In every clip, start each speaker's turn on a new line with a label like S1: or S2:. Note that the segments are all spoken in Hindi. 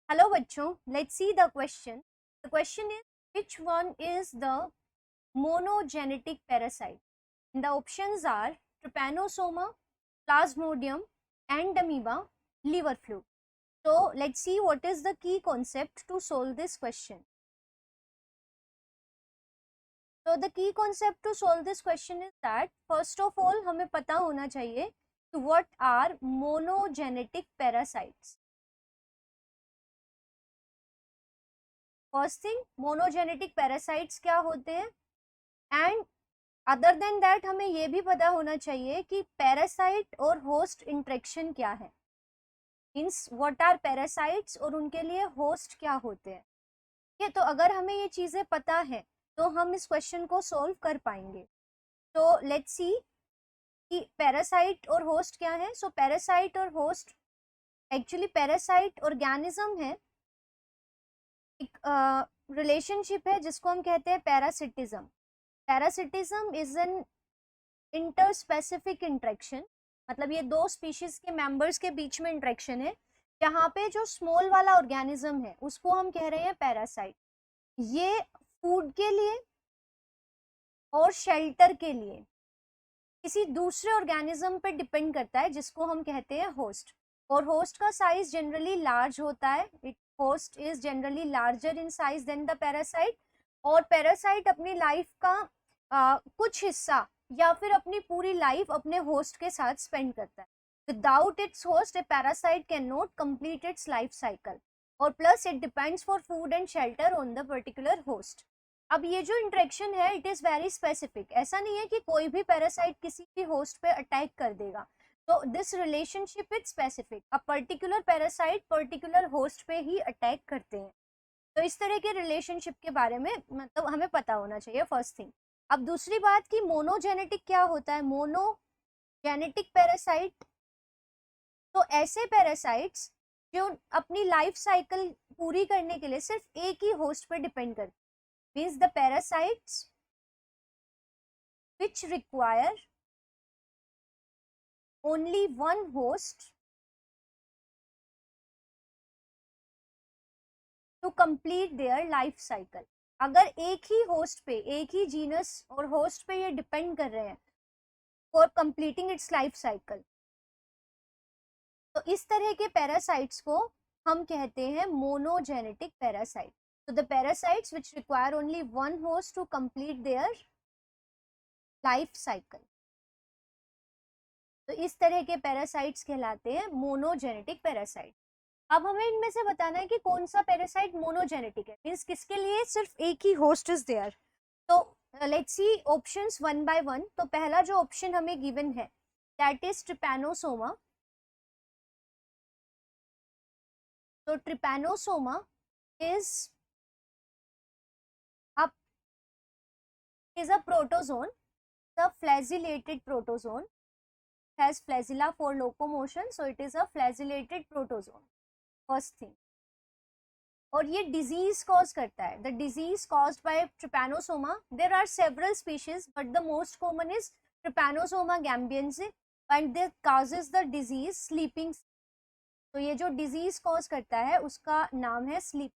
S1: हेलो बच्चों, let's see the question. The question is which one is the monogenetic parasite? And the options are trypanosoma, plasmodium, and amoeba, liver fluke. So let's see what is the key concept to solve this question. So the key concept to solve this question is that first of all हमें पता होना चाहिए कि what are monogenetic parasites. First thing, monogenetic parasites क्या होते हैं, एंड अदर देन दैट हमें ये भी पता होना चाहिए कि पैरासाइट और होस्ट इंटरेक्शन क्या है. मीन्स व्हाट आर पैरासाइट्स और उनके लिए होस्ट क्या होते हैं. ये तो अगर हमें ये चीजें पता है तो हम इस क्वेश्चन को सॉल्व कर पाएंगे. तो लेट्स सी कि पैरासाइट और होस्ट क्या है. सो पैरासाइट और होस्ट, एक्चुअली पैरासाइट ऑर्गेनिज्म है, एक रिलेशनशिप है जिसको हम कहते हैं parasitism. Parasitism is an interspecific interaction, मतलब ये दो स्पीशीज के मेंबर्स के बीच में इंटरेक्शन है जहाँ पे जो स्मॉल वाला ऑर्गेनिज्म है उसको हम कह रहे हैं पैरासाइट. ये फूड के लिए और शेल्टर के लिए किसी दूसरे ऑर्गेनिज्म पे डिपेंड करता है जिसको हम कहते हैं होस्ट. और होस्ट का साइज जनरली लार्ज होता है. It host is generally larger in size than the parasite. और पैरासाइट अपनी लाइफ का कुछ हिस्सा या फिर अपनी पूरी लाइफ अपने होस्ट के साथ स्पेंड करता है. Without its host a parasite can not complete its life cycle. और plus it depends for food and shelter on the particular host. अब ये जो इंटरेक्शन है इट इज वेरी स्पेसिफिक. ऐसा नहीं है कि कोई भी पैरासाइट किसी भी होस्ट पे अटैक कर देगा. तो this relationship is specific. A particular parasite particular host पे ही अटैक करते हैं. तो इस तरह के रिलेशनशिप के बारे में मतलब हमें पता होना चाहिए, फर्स्ट थिंग. अब दूसरी बात कि मोनोजेनेटिक क्या होता है. मोनोजेनेटिक पैरासाइट तो ऐसे पैरासाइट्स जो अपनी लाइफ साइकिल पूरी करने के लिए सिर्फ एक ही होस्ट पे डिपेंड करते हैं. Means the parasites which require only one host to complete their life cycle. अगर एक ही होस्ट पे, एक ही जीनस और होस्ट पे ये डिपेंड कर रहे हैं for completing its life cycle, तो इस तरह के पैरासाइट्स को हम कहते हैं monogenetic parasite. So the parasites which require only one host to complete their life cycle. तो इस तरह के पैरासाइट्स कहलाते हैं मोनोजेनेटिक पैरासाइट. अब हमें इनमें से बताना है कि कौन सा पैरासाइट मोनोजेनेटिक है, मींस किसके लिए सिर्फ एक ही होस्ट इज देयर. तो let's see options one by one. तो पहला जो ऑप्शन हमें गिवन है दैट इज ट्रिपैनोसोमा. तो Trypanosoma is a protozoan, the flagellated protozoan, has flagella for locomotion, so it is a flagellated protozoan. First thing. और ये डिजीज कॉज करता है. The disease caused by Trypanosoma, there are several species but the most common is Trypanosoma gambiense and this causes the disease sleeping. तो ये जो डिजीज कॉज करता है उसका नाम है स्लीप.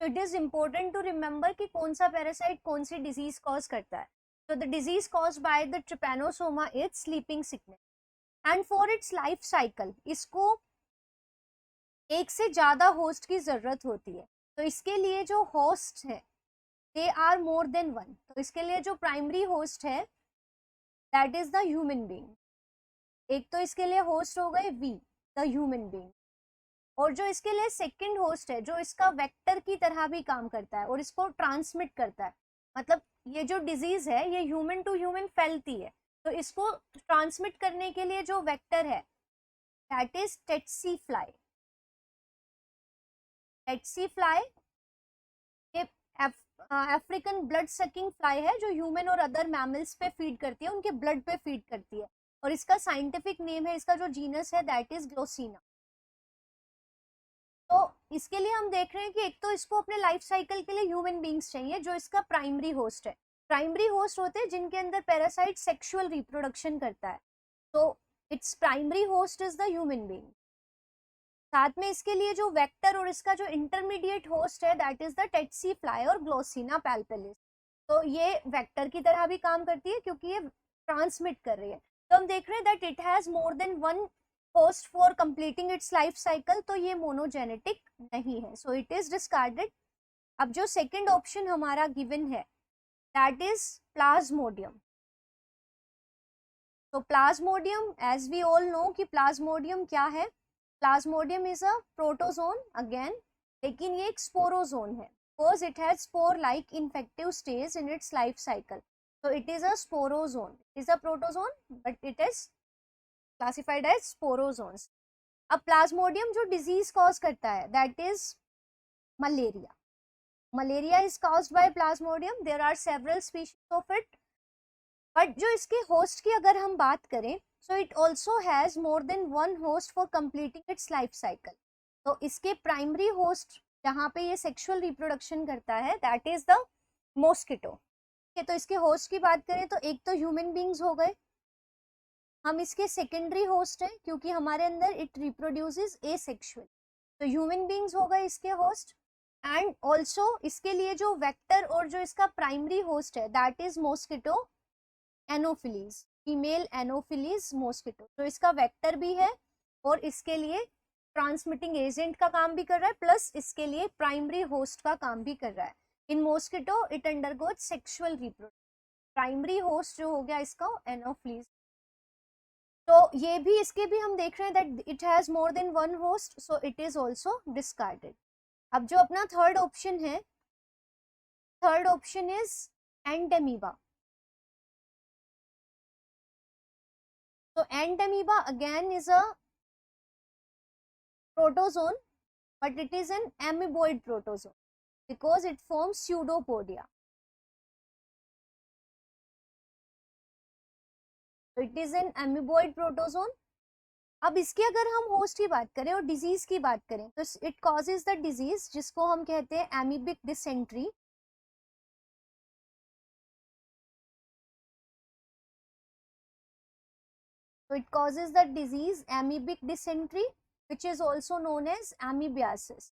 S1: तो it is important to remember कि कौन सा पैरासाइट कौन सी डिजीज कॉज करता है. तो the disease caused by the Trypanosoma is sleeping sickness. And for its life cycle इसको एक से ज्यादा होस्ट की जरूरत होती है. तो इसके लिए जो होस्ट है they are more than one. तो इसके लिए जो प्राइमरी होस्ट है that is the human being. एक तो इसके लिए होस्ट हो गए वी, द ह्यूमन बीइंग. और जो इसके लिए सेकंड होस्ट है जो इसका वेक्टर की तरह भी काम करता है और इसको ट्रांसमिट करता है. मतलब ये जो डिजीज है ये ह्यूमन टू ह्यूमन फैलती है, तो इसको ट्रांसमिट करने के लिए जो वेक्टर है दैट इज टेट्सी फ्लाई. टेट्सी फ्लाई ये अफ्रीकन ब्लड सकिंग फ्लाई है जो ह्यूमन और अदर मैमल्स पे फीड करती है, उनके ब्लड पे फीड करती है. और इसका साइंटिफिक नेम है, इसका जो जीनस है दैट इज ग्लोसिना. तो इसके लिए हम देख रहे हैं कि एक तो इसको अपने लाइफ साइकिल के लिए ह्यूमन बींग्स चाहिए जो इसका प्राइमरी होस्ट है. प्राइमरी होस्ट होते हैं जिनके अंदर पैरासाइट सेक्सुअल रिप्रोडक्शन करता है. तो its primary host is the human being. साथ में इसके लिए जो वेक्टर और इसका जो इंटरमीडिएट होस्ट है दैट इज द टेट्सी फ्लाई और ग्लोसिना पैल्पेलिस। तो ये वेक्टर की तरह भी काम करती है क्योंकि ये ट्रांसमिट कर रही है। तो हम देख रहे हैं that it has more than one host for completing its life cycle, तो ये मोनोजेनेटिक नहीं है, सो इट इज डिस्कार्डेड। अब जो सेकंड ऑप्शन हमारा गिवन है दैट इज प्लाज्मोडियम। तो plasmodium as we all know कि प्लाज्मोडियम क्या है, plasmodium is a protozoan again, लेकिन ये एक स्पोरोजोन है because it has spore like infective stage in its life cycle. So it is a sporozone. It is a protozoan, but it is classified as sporozones. अब प्लाज्मोडियम जो डिजीज कॉज करता है that is malaria. Malaria is caused by plasmodium. There are several species of it, but जो इसके होस्ट की अगर हम बात करें so it also has more than one host for completing its life cycle. तो इसके प्राइमरी होस्ट जहाँ पे ये सेक्सुअल रिप्रोडक्शन करता है दैट इज द मॉस्किटो। तो इसके होस्ट की बात करें तो एक तो ह्यूमन बींग्स हो गए, हम इसके सेकेंडरी होस्ट हैं क्योंकि हमारे अंदर इट रिप्रोड्यूसेस एसेक्सुअल, तो ह्यूमन बींग्स हो गए इसके होस्ट। एंड ऑल्सो इसके लिए जो वेक्टर और जो इसका प्राइमरी होस्ट है that is mosquito anopheles, female anopheles mosquito. तो इसका वेक्टर भी है और इसके लिए ट्रांसमिटिंग एजेंट का काम भी कर रहा है, प्लस इसके लिए प्राइमरी होस्ट का काम भी कर रहा है। In mosquito it undergoes sexual reproduction. Primary host जो हो गया इसका एनोफिलीज। तो ये भी इसके भी हम देख रहे हैं that it has more than one host, so it is also discarded. अब जो अपना थर्ड ऑप्शन है, थर्ड ऑप्शन इज एंटेमीबा। तो Entamoeba again is a protozoan, but it is an amoeboid protozoan because it forms pseudopodia. So it is an amoeboid protozoan. अब इसकी अगर हम होस्ट की बात करें और डिजीज की बात करें तो इट कॉजेज द डिजीज जिसको हम कहते हैं amoebic dysentery. So it causes the disease amoebic dysentery, which is also known as amoebiasis.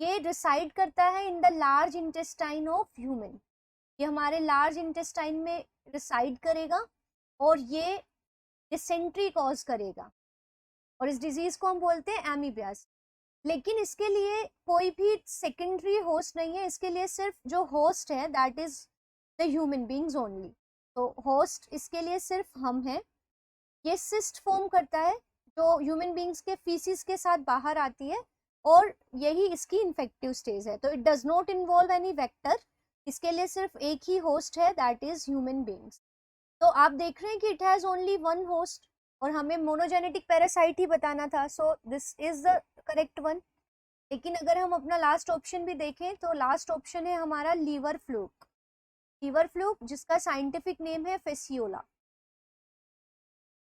S1: ये रिसाइड करता है in the large intestine of human. ये हमारे लार्ज इंटेस्टाइन में रिसाइड करेगा और ये डिसेंट्री कॉज करेगा और इस डिजीज को हम बोलते हैं एमीबियासिस। लेकिन इसके लिए कोई भी सेकेंडरी होस्ट नहीं है, इसके लिए सिर्फ जो होस्ट है that is the human beings only. तो होस्ट इसके लिए सिर्फ हम हैं। ये सिस्ट फॉर्म करता है जो ह्यूमन बींग्स के फीसिस के साथ बाहर आती है और यही इसकी इन्फेक्टिव स्टेज है। तो it does not involve any vector, इसके लिए सिर्फ एक ही होस्ट है दैट इज ह्यूमन बींग्स। तो आप देख रहे हैं कि it has only one host और हमें मोनोजेनेटिक पैरासाइट ही बताना था, so this is the correct one. लेकिन अगर हम अपना लास्ट ऑप्शन भी देखें तो लास्ट ऑप्शन है हमारा लीवर फ्लूक। लीवर फ्लूक जिसका साइंटिफिक नेम है फेसियोला।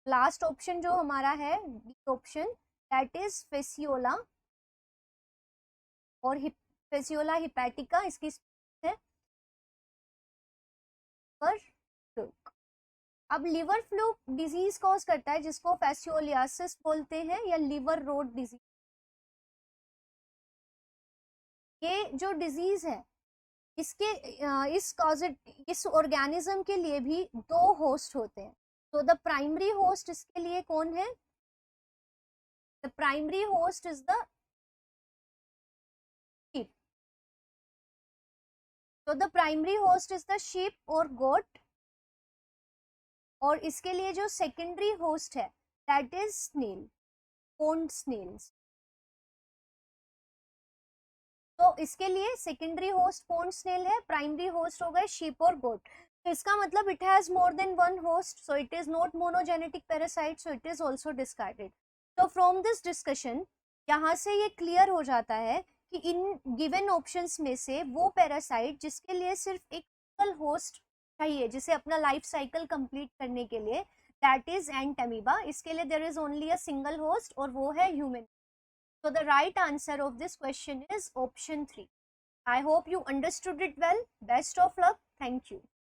S1: लास्ट ऑप्शन जो हमारा है ऑप्शन दैट इज फेसियोला और फेसियोला हिपैटिका इसकी है लीवर फ्लूक। अब लीवर फ्लूक डिजीज कॉज करता है जिसको फेसियोलियासिस बोलते हैं या लीवर रोड डिजीज। ये जो डिजीज है इसके इस ऑर्गेनिज्म के लिए भी दो होस्ट होते हैं। तो द प्राइमरी होस्ट इसके लिए कौन है? The primary host is the sheep. तो the primary host is the sheep और goat और इसके लिए जो सेकेंडरी होस्ट है that is snail, pond snails। तो इसके लिए सेकेंडरी होस्ट पॉन्ड स्नेल है, प्राइमरी होस्ट हो गए शीप और गोट। तो इसका मतलब it has more than one host, so it is not monogenetic parasite, so it is also discarded. तो फ्रॉम दिस डिस्कशन यहाँ से ये क्लियर हो जाता है कि इन गिवन ऑप्शंस में से वो पैरासाइट जिसके लिए सिर्फ एक सिंगल होस्ट चाहिए जिसे अपना लाइफ साइकिल कंप्लीट करने के लिए दैट इज एंटेमीबा। इसके लिए there is only a single host और वो है human. So the right answer of this question is option 3. I hope you understood it well. Best of luck. Thank you.